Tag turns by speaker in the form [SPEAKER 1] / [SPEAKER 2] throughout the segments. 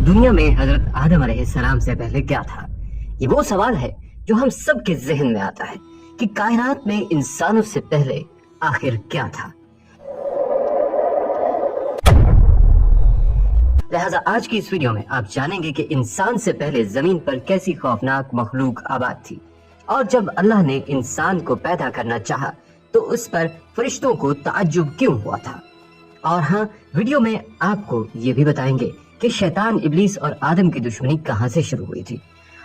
[SPEAKER 1] دنیا میں حضرت آدم علیہ السلام سے پہلے کیا تھا؟ یہ وہ سوال ہے جو ہم سب کے ذہن میں آتا ہے کہ کائنات میں انسانوں سے پہلے آخر کیا تھا۔ لہذا آج کی اس ویڈیو میں آپ جانیں گے کہ انسان سے پہلے زمین پر کیسی خوفناک مخلوق آباد تھی، اور جب اللہ نے انسان کو پیدا کرنا چاہا تو اس پر فرشتوں کو تعجب کیوں ہوا تھا۔ اور ہاں، ویڈیو میں آپ کو یہ بھی بتائیں گے کہ شیطان، ابلیس اور آدم کی دشمنی کہاں سے شروع ہوئی تھی۔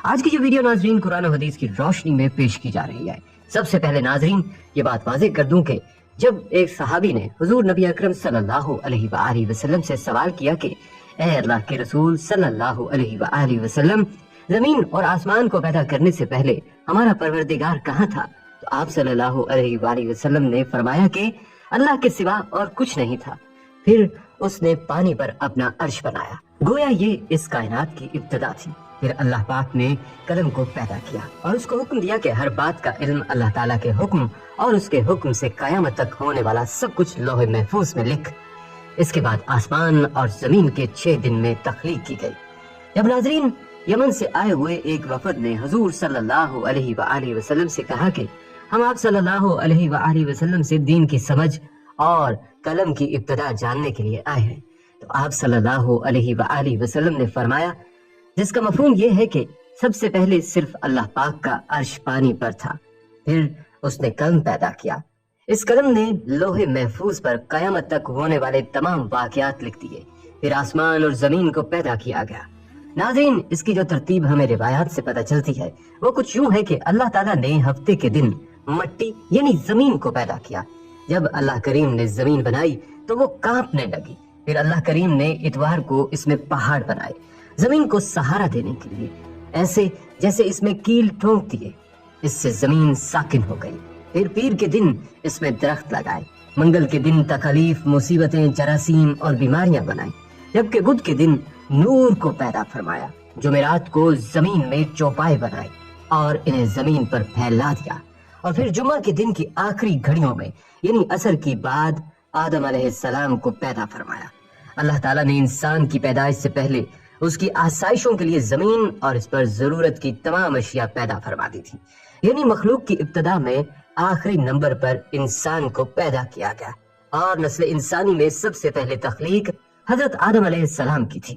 [SPEAKER 1] آج کی یہ ویڈیو ناظرین قرآن و حدیث کی روشنی میں پیش کی جا رہی ہے۔ سب سے پہلے ناظرین یہ بات واضح کر دوں کہ جب ایک صحابی نے حضور نبی اکرم صلی اللہ علیہ وآلہ وسلم سے سوال کیا کہ اے اللہ کے رسول صلی اللہ علیہ وآلہ وسلم، زمین اور آسمان کو پیدا کرنے سے پہلے ہمارا پروردگار کہاں تھا، تو آپ صلی اللہ علیہ وآلہ وسلم نے فرمایا کہ اللہ کے سوا اور کچھ نہیں تھا، پھر اس نے پانی پر اپنا عرش بنایا۔ گویا یہ اس کائنات کی ابتدا تھی۔ پھر اللہ پاک نے قلم کو پیدا کیا اور اس کو حکم دیا کہ ہر بات کا علم اللہ تعالیٰ کے حکم اور اس کے حکم سے قیامت تک ہونے والا سب کچھ لوح محفوظ میں لکھ۔ اس کے بعد آسمان اور زمین کے 6 دن میں تخلیق کی گئی۔ جب ناظرین یمن سے آئے ہوئے ایک وفد نے حضور صلی اللہ علیہ وآلہ وسلم سے کہا کہ ہم آپ صلی اللہ علیہ وآلہ وسلم سے دین کی سمجھ اور قلم کی ابتدا جاننے کے لیے آئے ہیں، تو آپ صلی اللہ علیہ وآلہ وسلم نے فرمایا، جس کا مفہوم یہ ہے کہ سب سے پہلے صرف اللہ پاک کا عرش پانی پر تھا، پھر اس نے قلم پیدا کیا۔ اس قلم نے لوح محفوظ پر قیامت تک ہونے والے تمام واقعات لکھ دیے۔ پھر آسمان اور زمین کو پیدا کیا گیا۔ ناظرین اس کی جو ترتیب ہمیں روایات سے پتہ چلتی ہے وہ کچھ یوں ہے کہ اللہ تعالیٰ نے ہفتے کے دن مٹی یعنی زمین کو پیدا کیا۔ جب اللہ کریم نے زمین بنائی تو وہ کانپنے لگی۔ پھر اللہ کریم نے اتوار کو اس میں پہاڑ بنائے زمین کو سہارا دینے کے لیے، ایسے جیسے اس میں کیل ٹھونک دیے۔ اس سے زمین ساکن ہو گئی۔ پھر پیر کے دن اس میں درخت لگائے، منگل کے دن تکالیف، مصیبتیں، جراثیم اور بیماریاں بنائیں، جبکہ بدھ کے دن نور کو پیدا فرمایا۔ جمعرات کو زمین میں چوپائے بنائے اور انہیں زمین پر پھیلا دیا، اور پھر جمعہ کے دن کی آخری گھڑیوں میں یعنی عصر کی بعد آدم علیہ السلام کو پیدا فرمایا۔ اللہ تعالیٰ نے انسان کی پیدائش سے پہلے اس کی آسائشوں کے لیے زمین اور اس پر ضرورت کی تمام اشیاء پیدا فرما دی تھی، یعنی مخلوق کی ابتدا میں آخری نمبر پر انسان کو پیدا کیا گیا، اور نسل انسانی میں سب سے پہلے تخلیق حضرت آدم علیہ السلام کی تھی۔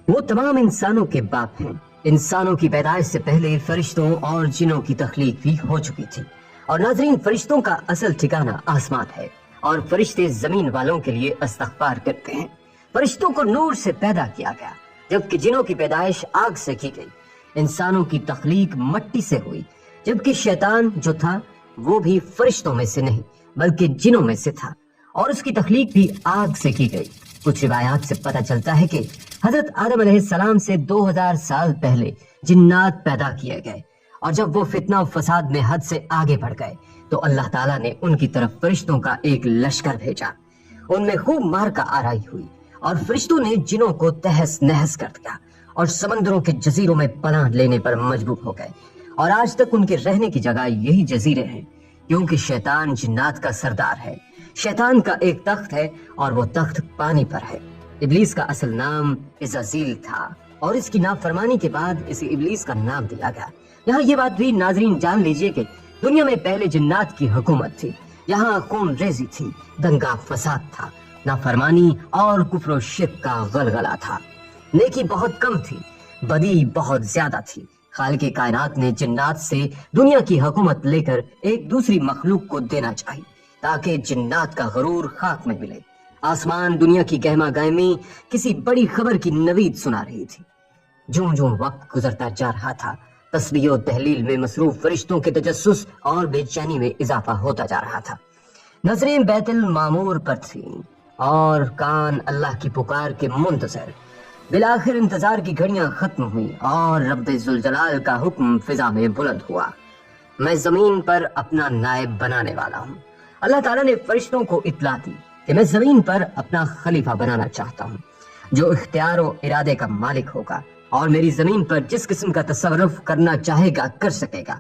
[SPEAKER 1] وہ تمام انسانوں کے باپ ہیں۔ انسانوں کی پیدائش سے پہلے فرشتوں اور جنوں کی تخلیق بھی ہو چکی تھی، اور ناظرین فرشتوں کا اصل ٹھکانہ آسمان ہے، اور فرشتے زمین والوں کے لیے استغفار کرتے ہیں۔ فرشتوں کو نور سے پیدا کیا گیا، جبکہ جنوں کی پیدائش آگ سے کی گئی۔ انسانوں کی تخلیق مٹی سے ہوئی، جبکہ شیطان جو تھا وہ بھی فرشتوں میں سے نہیں بلکہ جنوں میں سے تھا، اور اس کی تخلیق بھی آگ سے کی گئی۔ کچھ روایات سے پتہ چلتا ہے کہ حضرت آدم علیہ السلام سے 2000 سال پہلے جنات پیدا کیے گئے، اور جب وہ فتنہ و فساد میں حد سے آگے بڑھ گئے تو اللہ تعالیٰ نے ان کی طرف فرشتوں کا ایک لشکر بھیجا۔ ان میں خوب مار کا آرائی ہوئی، اور فرشتوں نے جنوں کو تہس نہس کر دیا، اور سمندروں کے جزیروں میں پناہ لینے پر مجبور ہو گئے، اور آج تک ان کے رہنے کی جگہ یہی جزیرے ہیں، کیونکہ شیطان جنات کا سردار ہے۔ شیطان کا ایک تخت ہے اور وہ تخت پانی پر ہے۔ ابلیس کا اصل نام عزازیل تھا، اور اس کی نافرمانی کے بعد اسے ابلیس کا نام دیا گیا۔ یہاں یہ بات بھی ناظرین جان لیجئے کہ دنیا میں پہلے جنات کی حکومت تھی، یہاں خون ریزی تھی، دنگا فساد تھا، نافرمانی اور کفر و شرک کا غلغلہ تھا، نیکی بہت کم تھی، بدی بہت زیادہ تھی۔ خالق کائنات نے جنات سے دنیا کی حکومت لے کر ایک دوسری مخلوق کو دینا چاہی، تاکہ جنات کا غرور خاک میں ملے۔ آسمان دنیا کی گہما گہمی کسی بڑی خبر کی نوید سنا رہی تھی۔ جوں جوں وقت گزرتا جا رہا تھا، تسبیح و تحلیل میں مصروف فرشتوں کے تجسس اور بے چینی میں اضافہ ہوتا جا رہا تھا۔ نظریں بیت المعمور پر تھیں اور کان اللہ کی پکار کے منتظر۔ بالآخر انتظار کی گھڑیاں ختم ہوئیں اور رب ذوالجلال کا حکم فضا میں بلند ہوا، میں زمین پر اپنا نائب بنانے والا ہوں۔ اللہ تعالیٰ نے فرشتوں کو اطلاع دی کہ میں زمین پر اپنا خلیفہ بنانا چاہتا ہوں، جو اختیار و ارادے کا مالک ہوگا، اور میری زمین پر جس قسم کا تصرف کرنا چاہے گا کر سکے گا،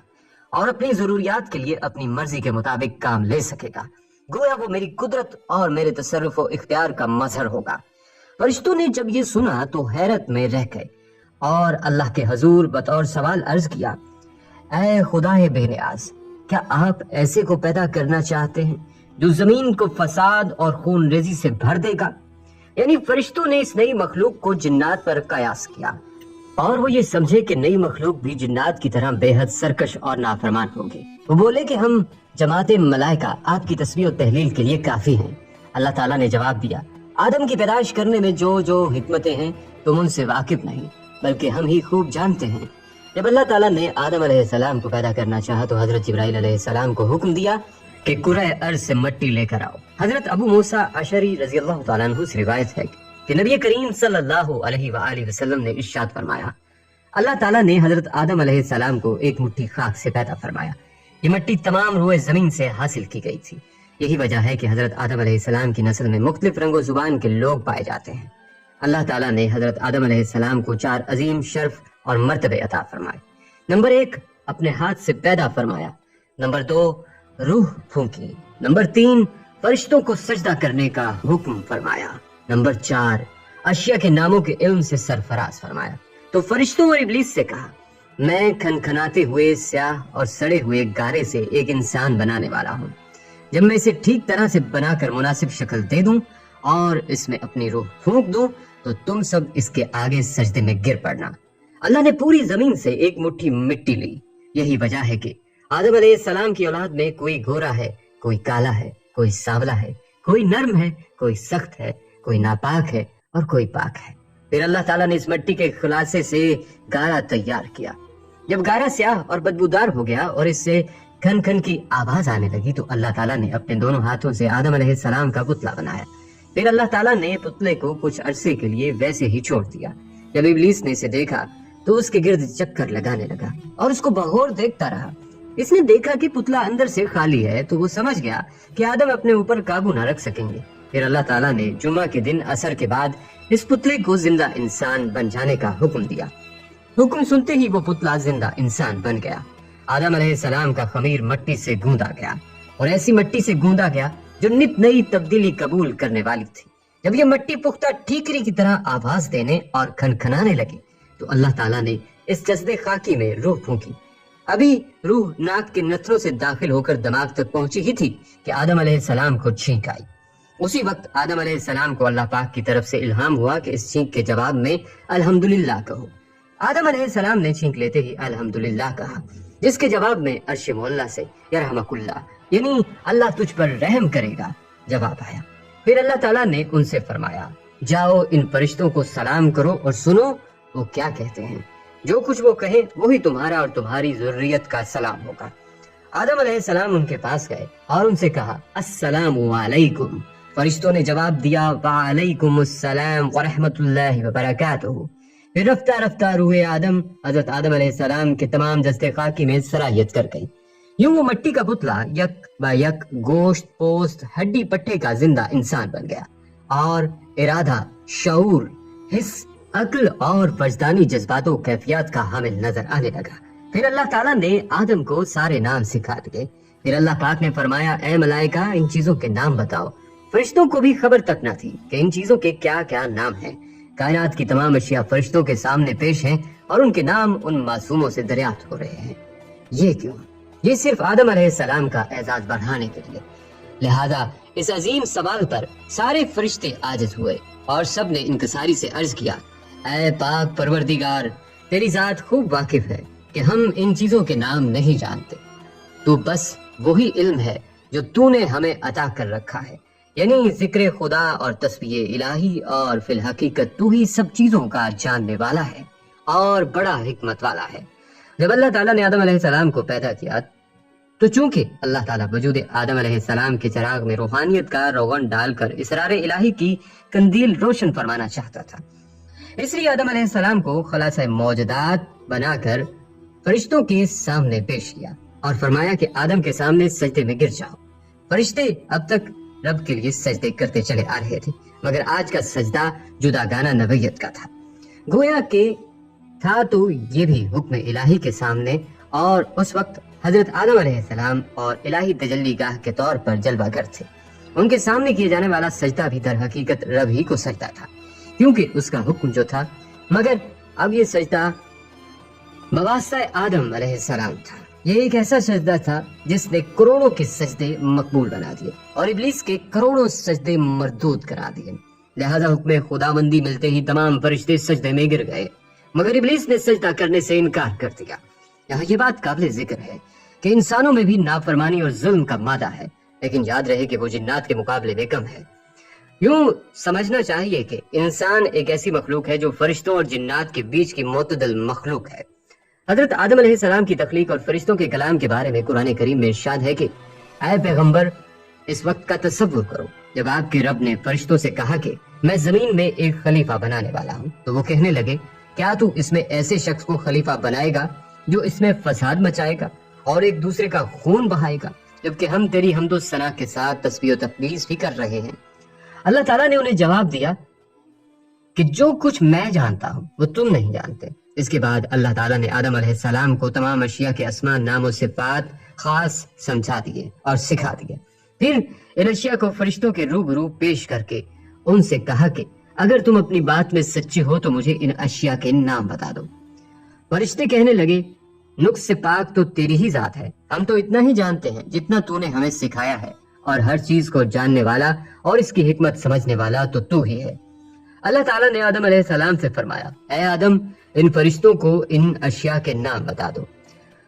[SPEAKER 1] اور اپنی ضروریات کے لیے اپنی مرضی کے مطابق کام لے سکے گا۔ گویا وہ میری قدرت اور میرے تصرف و اختیار کا مظہر ہوگا۔ فرشتوں نے جب یہ سنا تو حیرت میں رہ گئے اور اللہ کے حضور بطور سوال عرض کیا، اے خدائے بے نیاز، کیا آپ ایسے کو پیدا کرنا چاہتے ہیں جو زمین کو فساد اور خون ریزی سے بھر دے گا؟ یعنی فرشتوں نے اس نئی مخلوق کو جنات پر قیاس کیا اور وہ یہ سمجھے کہ نئی مخلوق بھی جنات کی طرح بے حد سرکش اور نافرمان ہوں گے۔ وہ بولے کہ ہم جماعت ملائکہ آپ کی تسبیح و تحلیل کے لیے کافی ہیں۔ اللہ تعالیٰ نے جواب دیا، آدم کی پیدائش کرنے میں جو حکمتیں ہیں تم ان سے واقف نہیں، بلکہ ہم ہی خوب جانتے ہیں۔ جب اللہ تعالیٰ نے آدم علیہ السلام کو پیدا کرنا چاہا تو حضرت جبرائیل علیہ السلام کو حکم دیا کہ کرۂ ارض سے مٹی لے کر آؤ۔ حضرت ابو موسیٰ اشعری رضی اللہ تعالیٰ عنہ سے روایت ہے کہ نبی کریم صلی اللہ علیہ وآلہ وسلم نے ارشاد فرمایا، اللہ تعالیٰ نے حضرت آدم علیہ السلام کو ایک مٹھی خاک سے پیدا فرمایا۔ یہ مٹی تمام روئے زمین سے حاصل کی گئی تھی۔ یہی وجہ ہے کہ حضرت آدم علیہ السلام کی نسل میں مختلف رنگ و زبان کے لوگ پائے جاتے ہیں۔ اللہ تعالیٰ نے حضرت آدم علیہ السلام کو 4 عظیم شرف اور مرتبے عطا فرمائے۔ نمبر 1، اپنے ہاتھ سے پیدا فرمایا۔ نمبر 2، روح پھونکی۔ نمبر 3، فرشتوں کو سجدہ کرنے کا حکم فرمایا۔ نمبر 4، اشیاء کے ناموں کے علم سے سرفراز فرمایا۔ تو فرشتوں اور ابلیس سے کہا، میں کھنکھناتے ہوئے سیاہ اور سڑے ہوئے گارے سے ایک انسان بنانے والا ہوں۔ جب میں اسے ٹھیک طرح سے بنا کر مناسب شکل دے دوں اور اس میں اپنی روح پھونک دوں تو تم سب اس کے آگے سجدے میں گر پڑنا۔ اللہ نے پوری زمین سے ایک مٹھی مٹی لی۔ یہی وجہ ہے کہ آدم علیہ السلام کی اولاد میں کوئی گورا ہے، کوئی کالا ہے، کوئی سانولا ہے، کوئی نرم ہے، کوئی سخت ہے، کوئی ناپاک ہے اور کوئی پاک ہے۔ پھر اللہ تعالیٰ نے اس مٹی کے خلاصے سے گارا تیار کیا۔ جب گارا سیاہ اور بدبودار ہو گیا اور اس سے کھن کھن کی آواز آنے لگی تو اللہ تعالیٰ نے اپنے دونوں ہاتھوں سے آدم علیہ السلام کا پتلا بنایا۔ پھر اللہ تعالیٰ نے پتلے کو کچھ عرصے کے لیے ویسے ہی چھوڑ دیا۔ جب ابلیس نے اسے دیکھا تو اس کے گرد چکر لگانے لگا اور اس کو بغور دیکھتا رہا۔ اس نے دیکھا کہ پتلا اندر سے خالی ہے تو وہ سمجھ گیا کہ آدم اپنے اوپر قابو نہ رکھ سکیں گے۔ پھر اللہ تعالیٰ نے جمعہ کے دن عصر کے بعد اس پتلے کو زندہ انسان بن جانے کا حکم دیا۔ حکم سنتے ہی وہ پتلا زندہ انسان بن گیا۔ آدم علیہ السلام کا خمیر مٹی سے گوندا گیا اور ایسی مٹی سے گوندا گیا جو نت نئی تبدیلی قبول کرنے والی تھی۔ جب یہ مٹی پختہ ٹھیکری کی طرح آواز دینے اور کھنکھنانے لگی تو اللہ تعالیٰ نے اس جسد خاکی میں روح پھونکی۔ ابھی روح ناک کے نتھنوں سے داخل ہو کر دماغ تک پہنچی ہی تھی کہ آدم علیہ السلام کو چھینک آئی۔ اسی وقت آدم علیہ السلام کو اللہ پاک کی طرف سے الہام ہوا کہ اس چھینک کے جواب میں الحمدللہ کہو۔ آدم علیہ السلام نے چھینک لیتے ہی الحمدللہ کہا، جس کے جواب میں عرش معلیٰ سے یرحمک اللہ، یعنی اللہ تجھ پر رحم کرے گا، جواب آیا۔ پھر اللہ تعالیٰ نے ان سے فرمایا، جاؤ ان فرشتوں کو سلام کرو اور سنو وہ کیا کہتے ہیں۔ جو کچھ وہ کہیں وہی تمہارا اور تمہاری ذریت کا سلام ہوگا۔ آدم علیہ السلام ان کے پاس گئے اور ان سے کہا، السلام علیکم۔ فرشتوں نے جواب دیا، وعلیکم السلام ورحمۃ اللہ وبرکاتہ۔ پھر رفتہ رفتہ روح آدم حضرت آدم علیہ السلام کے تمام جسد خاکی میں سرایت کر گئی۔ یوں وہ مٹی کا پتلا یک با یک گوشت پوست ہڈی پٹھے کا زندہ انسان بن گیا اور ارادہ، شعور، حس، عقل اور وجدانی جذبات و کیفیات کا حامل نظر آنے لگا۔ پھر اللہ تعالیٰ نے آدم کو سارے نام سکھا دیے۔ پھر اللہ پاک نے فرمایا، اے ملائکہ ان چیزوں کے نام بتاؤ۔ فرشتوں کو بھی خبر تک نہ تھی کہ ان چیزوں کے کیا کیا نام ہیں۔ کائنات کی تمام اشیاء فرشتوں کے سامنے پیش ہیں اور ان کے نام ان معصوموں سے دریافت ہو رہے ہیں۔ یہ کیوں؟ یہ صرف آدم علیہ السلام کا اعزاز بڑھانے کے لیے۔ لہذا اس عظیم سوال پر سارے فرشتے عاجز ہوئے اور سب نے انکساری سے عرض کیا، اے پاک پروردگار، تیری ذات خوب واقف ہے کہ ہم ان چیزوں کے نام نہیں جانتے۔ تو بس وہی علم ہے جو تو نے ہمیں عطا کر رکھا ہے، یعنی ذکر خدا اور تسبیح الہی، اور فی الحقیقت تو ہی سب چیزوں کا جاننے والا ہے اور بڑا حکمت والا ہے۔ جب اللہ تعالیٰ نے آدم علیہ السلام کو پیدا کیا تو چونکہ اللہ تعالیٰ وجود آدم علیہ السلام کے چراغ میں روحانیت کا روغن ڈال کر اسرار الہی کی قندیل روشن فرمانا چاہتا تھا، اس لیے آدم علیہ السلام کو خلاصہ موجودات بنا کر فرشتوں کے سامنے پیش کیا اور فرمایا کہ آدم کے سامنے سجدے میں گر جاؤ۔ فرشتے اب تک رب کے لیے سجدے کرتے چلے آ رہے تھے، مگر آج کا سجدہ جدا گانا نوعیت کا تھا، گویا کہ تھا تو یہ بھی حکم الہی کے سامنے، اور اس وقت حضرت آدم علیہ السلام اور الہی تجلی گاہ کے طور پر جلوہ گر تھے۔ ان کے سامنے کیے جانے والا سجدہ بھی در حقیقت رب ہی کو سجدہ تھا، کیونکہ اس کا حکم جو تھا، مگر اب یہ سجدہ بواسطہ آدم علیہ السلام تھا۔ یہ ایک ایسا سجدہ تھا جس نے کروڑوں کے سجدے مقبول بنا دیے اور ابلیس کے کروڑوں سجدے مردود کرا دیے۔ لہذا حکم خداوندی ملتے ہی تمام فرشتے سجدے میں گر گئے، مگر ابلیس نے سجدہ کرنے سے انکار کر دیا۔ یہاں یہ بات قابل ذکر ہے کہ انسانوں میں بھی نافرمانی اور ظلم کا مادہ ہے، لیکن یاد رہے کہ وہ جنات کے مقابلے میں کم ہے۔ یوں سمجھنا چاہیے کہ انسان ایک ایسی مخلوق ہے جو فرشتوں اور جنات کے بیچ کی معتدل مخلوق ہے۔ حضرت آدم علیہ السلام کی تخلیق اور فرشتوں کے کلام کے بارے میں قرآن کریم میں ارشاد ہے کہ اے پیغمبر، اس وقت کا تصور کرو جب آپ کے رب نے فرشتوں سے کہا کہ میں زمین میں ایک خلیفہ بنانے والا ہوں، تو وہ کہنے لگے کیا تو اس میں ایسے شخص کو خلیفہ بنائے گا جو اس میں فساد مچائے گا اور ایک دوسرے کا خون بہائے گا، جبکہ ہم تیری حمد و ثنا کے ساتھ تسبیح و تقدیس بھی کر رہے ہیں۔ اللہ تعالیٰ نے انہیں جواب دیا کہ جو کچھ میں جانتا ہوں وہ تم نہیں جانتے۔ اس کے بعد اللہ تعالیٰ نے آدم علیہ السلام کو تمام اشیاء کے اسماء، نام و صفات خاص سمجھا دیے اور سکھا دیے۔ پھر ان اشیاء کو فرشتوں کے روبرو پیش کر کے ان سے کہا کہ اگر تم اپنی بات میں سچے ہو تو مجھے ان اشیاء کے نام بتا دو۔ فرشتے کہنے لگے نقص سے پاک تو تیری ہی ذات ہے، ہم تو اتنا ہی جانتے ہیں جتنا تو نے ہمیں سکھایا ہے، اور ہر چیز کو جاننے والا اور اس کی حکمت سمجھنے والا تو ہی ہے۔ اللہ تعالیٰ نے آدم علیہ السلام سے فرمایا اے آدم، ان فرشتوں کو ان اشیاء کے نام بتا دو۔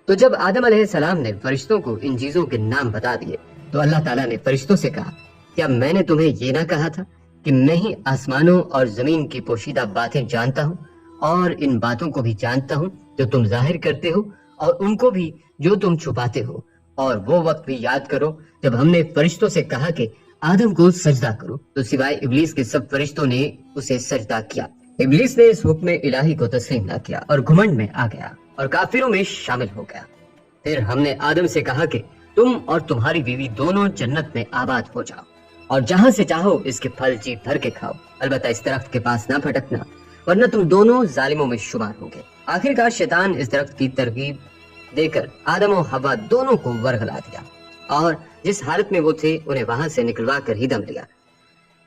[SPEAKER 1] تو جب آدم علیہ السلام نے فرشتوں کو ان چیزوں کے نام بتا دیے تو اللہ تعالیٰ نے فرشتوں سے کہا کیا میں نے تمہیں یہ نہ کہا تھا کہ میں ہی آسمانوں اور زمین کی پوشیدہ باتیں جانتا ہوں، اور ان باتوں کو بھی جانتا ہوں جو تم ظاہر کرتے ہو اور ان کو بھی جو تم چھپاتے ہو۔ اور وہ وقت بھی یاد کرو جب ہم نے فرشتوں سے کہا کہ آدم کو سجدہ کرو تو سوائے ابلیس کے سب فرشتوں نے اسے سجدہ کیا۔ ابلیس نے اس حکم الہی کو تسلیم نہ کیا اور گھمنڈ میں آ گیا اور کافروں میں شامل ہو گیا۔ پھر ہم نے آدم سے کہا کہ تم اور تمہاری بیوی دونوں جنت میں آباد ہو جاؤ اور جہاں سے چاہو اس کے پھل جی بھر کے کھاؤ، البتہ اس درخت کے پاس نہ پھٹکنا ورنہ تم دونوں ظالموں میں شمار ہوگے۔ آخرکار شیطان اس درخت کی ترغیب دے کر آدم و حوا دونوں کو ورغلا دیا اور جس حالت میں وہ تھے انہیں وہاں سے نکلوا کر ہی دم لیا۔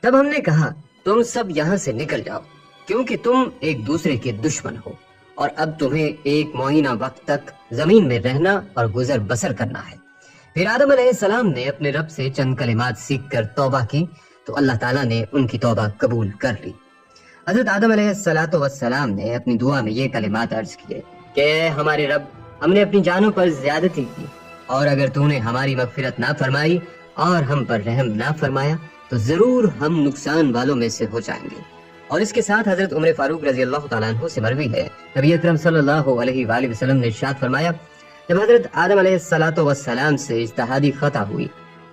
[SPEAKER 1] تب ہم نے کہا تم سب یہاں سے نکل جاؤ کیونکہ تم ایک دوسرے کے دشمن ہو، اور اب تمہیں ایک معینہ وقت تک زمین میں رہنا اور گزر بسر کرنا ہے۔ پھر آدم علیہ السلام نے اپنے رب سے چند کلمات سیکھ کر توبہ کی تو اللہ تعالیٰ نے ان کی توبہ قبول کر لی۔ حضرت آدم علیہ السلام نے اپنی دعا میں یہ کلمات عرض کیے کہ اے ہمارے رب، ہم نے اپنی جانوں پر زیادتی کی، اور اگر تو نے ہماری مغفرت نہ فرمائی اور ہم پر رحم نہ فرمایا تو ضرور ہم نقصان والوں میں سے ہو جائیں گے۔ اور اس کے ساتھ حضرت عمر فاروق رضی اللہ تعالیٰ عنہ سے مروی ہے، نبی اکرم صلی اللہ علیہ وآلہ وسلم نے ارشاد فرمایا جب حضرت آدم علیہ السلام سے اجتہادی خطا ہوئی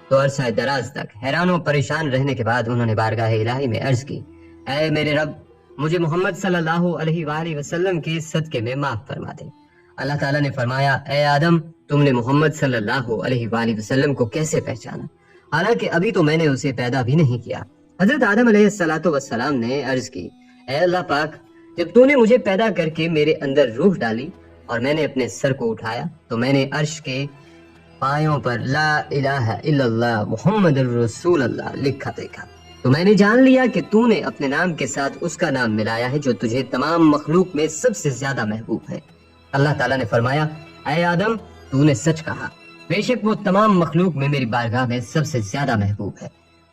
[SPEAKER 1] تو عرصہ دراز تک حیران و پریشان رہنے کے بعد انہوں نے بارگاہ الہی میں عرض کی اے میرے رب، مجھے محمد صلی اللہ علیہ وآلہ وسلم کے صدقے میں معاف فرما دے۔ اللہ تعالیٰ نے فرمایا اے آدم، تم نے محمد صلی اللہ علیہ وآلہ وسلم کو کیسے پہچانا، حالانکہ ابھی تو میں نے اسے پیدا بھی نہیں کیا۔ حضرت آدم علیہ السلام نے عرض کی اے اللہ پاک، جب تو نے مجھے پیدا کر کے میرے اندر روح ڈالی اور میں نے اپنے سر کو اٹھایا تو میں نے عرش کے پایوں پر لا الہ الا اللہ محمد الرسول اللہ لکھا دیکھا، تو میں نے جان لیا کہ تو نے اپنے نام کے ساتھ اس کا نام ملایا ہے جو تجھے تمام مخلوق میں سب سے زیادہ محبوب ہے۔ اللہ تعالیٰ نے فرمایا اے آدم، تو نے سچ کہا، بے شک وہ تمام مخلوق میں میری بارگاہ میں سب سے زیادہ محبوب ہے۔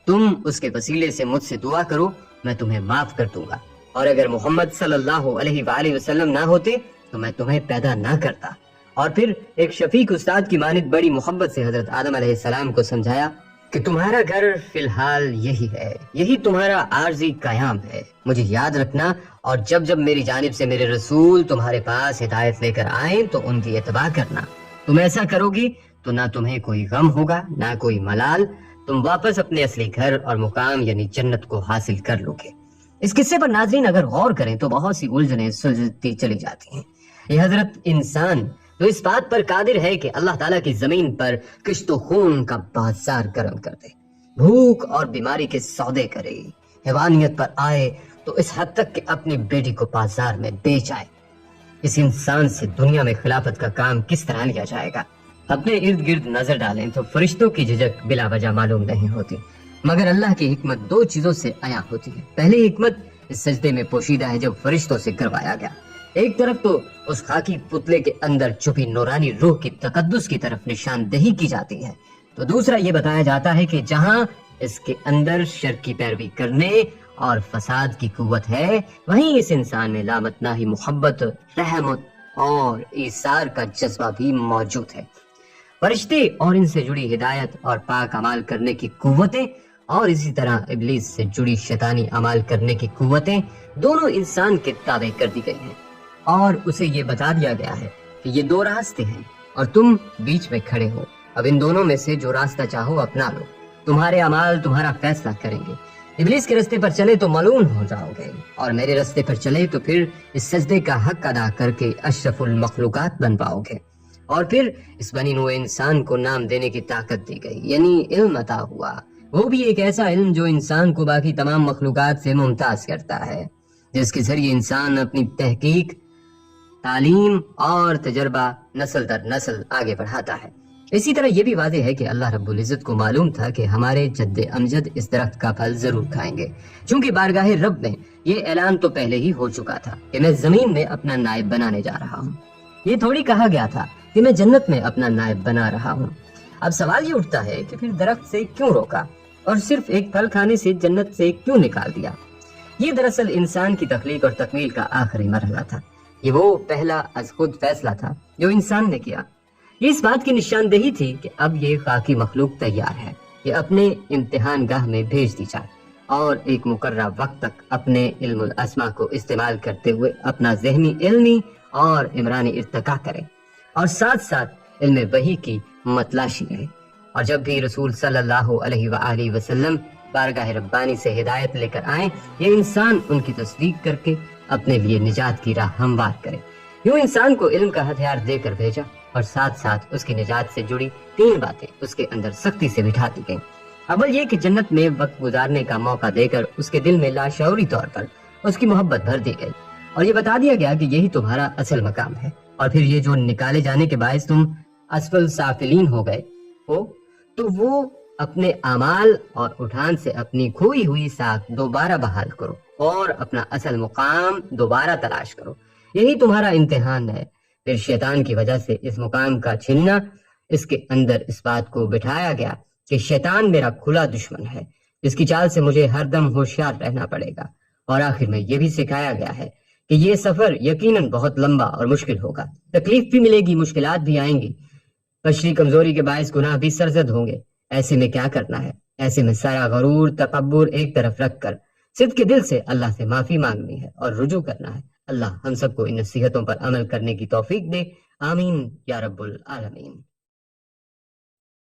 [SPEAKER 1] تم اس کے وسیلے سے مجھ سے دعا کرو، میں تمہیں معاف کر دوں گا، اور اگر محمد صلی اللہ علیہ وآلہ وسلم نہ ہوتے تو میں تمہیں پیدا نہ کرتا۔ اور پھر ایک شفیق استاد کی مانند بڑی محبت سے حضرت آدم علیہ السلام کو سمجھایا کہ تمہارا گھر فی الحال یہی ہے، یہی تمہارا عارضی قیام ہے، مجھے یاد رکھنا، اور جب جب میری جانب سے میرے رسول تمہارے پاس ہدایت لے کر آئیں تو ان کی اتباع کرنا۔ تم ایسا کرو گی تو نہ تمہیں کوئی غم ہوگا نہ کوئی ملال، تم واپس اپنے اصلی گھر اور مقام یعنی جنت کو حاصل کر لو گے۔ اس قصے پر ناظرین اگر غور کریں تو بہت سی الجھنیں سلجھتی چلی جاتی ہیں۔ یہ حضرت انسان تو اس بات پر قادر ہے کہ اللہ تعالیٰ کی زمین پر کشت و خون کا بازار گرم کر دے، بھوک اور بیماری کے سودے کرے، حیوانیت پر آئے تو اس حد تک کہ اپنی بیٹی کو بازار میں بیچ آئے۔ اس انسان سے دنیا میں خلافت کا کام کس طرح لیا جائے گا؟ اپنے ارد گرد نظر ڈالیں تو فرشتوں کی جھجک بلا وجہ معلوم نہیں ہوتی، مگر اللہ کی حکمت دو چیزوں سے عیاں ہوتی ہے۔ پہلی حکمت اس سجدے میں پوشیدہ ہے جو فرشتوں سے کروایا گیا۔ ایک طرف تو اس خاکی پتلے کے اندر چھپی نورانی روح کی تقدس کی طرف نشاندہی کی جاتی ہے، تو دوسرا یہ بتایا جاتا ہے کہ جہاں اس کے اندر شر کی پیروی کرنے اور فساد کی قوت ہے، وہیں اس انسان میں لامتناہی محبت، رحمت اور ایثار کا جذبہ بھی موجود ہے۔ فرشتے اور ان سے جڑی ہدایت اور پاک عمال کرنے کی قوتیں، اور اسی طرح ابلیس سے جڑی شیطانی عمال کرنے کی قوتیں، دونوں انسان کے تابع کر دی گئی ہیں، اور اسے یہ بتا دیا گیا ہے کہ یہ دو راستے ہیں اور تم بیچ میں کھڑے ہو، اب ان دونوں میں سے جو راستہ چاہو اپنا لو، تمہارے اعمال تمہارا فیصلہ کریں گے۔ ابلیس کے راستے پر چلے تو ملعون ہو جاؤ گے، اور میرے راستے پر چلے تو پھر اس سجدے کا حق ادا کر کے اشرف المخلوقات بن پاؤ گے۔ اور پھر اس بنی نوع انسان کو نام دینے کی طاقت دی گئی، یعنی علم عطا ہوا، وہ بھی ایک ایسا علم جو انسان کو باقی تمام مخلوقات سے ممتاز کرتا ہے، جس کے ذریعے انسان اپنی تحقیق، تعلیم اور تجربہ نسل در نسل آگے بڑھاتا ہے۔ اسی طرح یہ بھی واضح ہے کہ اللہ رب العزت کو معلوم تھا کہ ہمارے جد امجد اس درخت کا پھل ضرور کھائیں گے، چونکہ بارگاہ رب میں یہ اعلان تو پہلے ہی ہو چکا تھا کہ میں زمین میں اپنا نائب بنانے جا رہا ہوں۔ یہ تھوڑی کہا گیا تھا کہ میں جنت میں اپنا نائب بنا رہا ہوں۔ اب سوال یہ اٹھتا ہے کہ پھر درخت سے کیوں روکا اور صرف ایک پھل کھانے سے جنت سے کیوں نکال دیا؟ یہ دراصل انسان کی تخلیق اور تکمیل کا آخری مرحلہ تھا۔ یہ وہ پہلا از خود فیصلہ تھا جو انسان نے کیا۔ یہ اس بات کی نشاندہی تھی کہ اب یہ خاکی مخلوق تیار ہے، یہ اپنے امتحان گاہ میں بھیج دی جائے اور ایک مقررہ وقت تک اپنے علم الاسما کو استعمال کرتے ہوئے اپنا ذہنی، علمی اور عمرانی ارتقاء کرے، اور ساتھ ساتھ علم وحی کی متلاشی رہے۔ اور جب بھی رسول صلی اللہ علیہ وآلہ وسلم بارگاہ ربانی سے ہدایت لے کر آئیں، یہ انسان ان کی تصدیق کر کے اپنے لیے نجات کی راہ ہموار کرے۔ یوں انسان کو علم کا ہتھیار دے کر بھیجا، اور ساتھ ساتھ اس کی نجات سے جڑی 3 باتیں اس کے اندر سختی سے بٹھا دی گئیں۔ اول یہ کہ جنت میں وقت گزارنے کا موقع دے کر اس کے دل میں لاشعوری طور پر اس کی محبت بھر دی گئی، اور یہ بتا دیا گیا کہ یہی تمہارا اصل مقام ہے۔ اور پھر یہ جو نکالے جانے کے باعث تم اسفل سافلین ہو گئے ہو، تو وہ اپنے اعمال اور اٹھان سے اپنی کھوئی ہوئی ساکھ دوبارہ بحال کرو اور اپنا اصل مقام دوبارہ تلاش کرو۔ یہی تمہارا امتحان ہے۔ پھر شیطان کی وجہ سے اس مقام کا چھننا، اس کے اندر اس بات کو بٹھایا گیا کہ شیطان میرا کھلا دشمن ہے، اس کی چال سے مجھے ہر دم ہوشیار رہنا پڑے گا۔ اور آخر میں یہ بھی سکھایا گیا ہے کہ یہ سفر یقیناً بہت لمبا اور مشکل ہوگا، تکلیف بھی ملے گی، مشکلات بھی آئیں گی، بشری کمزوری کے باعث گناہ بھی سرزد ہوں گے۔ ایسے میں کیا کرنا ہے؟ ایسے میں سارا غرور، تکبر ایک طرف رکھ کر صدق کے دل سے اللہ سے معافی مانگنی ہے اور رجوع کرنا ہے۔ اللہ ہم سب کو ان نصیحتوں پر عمل کرنے کی توفیق دے، آمین یا رب العالمین۔